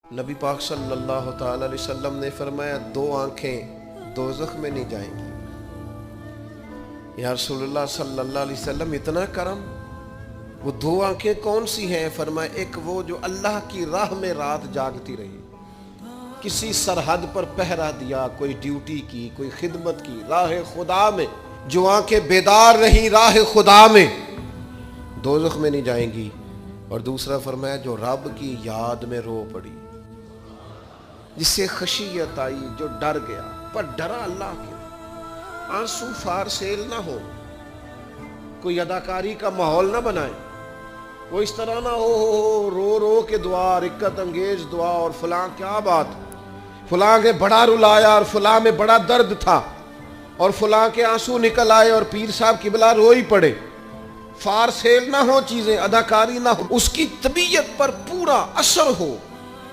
नबी पाक सल्लल्लाहु ताला अलैहि वसल्लम ने फरमाया, दो आंखें दोज़ख में नहीं जाएंगी। या रसूलुल्लाह सल्लल्लाहु अलैहि वसल्लम, इतना करम, वो दो आंखें कौन सी हैं? फरमाया, एक वो जो अल्लाह की राह में रात जागती रही, किसी सरहद पर पहरा दिया, कोई ड्यूटी की, कोई खिदमत की, राह खुदा में जो आंखें बेदार रही राह खुदा में, दोज़ख में नहीं जाएंगी। और दूसरा फरमाया, जो रब की याद में रो पड़ी, जिससे खशियत आई, जो डर गया, पर डरा अल्लाह के, आंसू फारसेल ना हो, कोई अदाकारी का माहौल ना बनाए, वो इस तरह ना हो रो रो के दुआ, रिक्कत अंगेज दुआ, और फलां क्या बात, फलां के बड़ा रुलाया और फलां में बड़ा दर्द था और फलां के आंसू निकल आए और पीर साहब किबला रो ही पड़े। फारसेल ना हो चीजें, अदाकारी ना हो, उसकी तबीयत पर पूरा असर हो।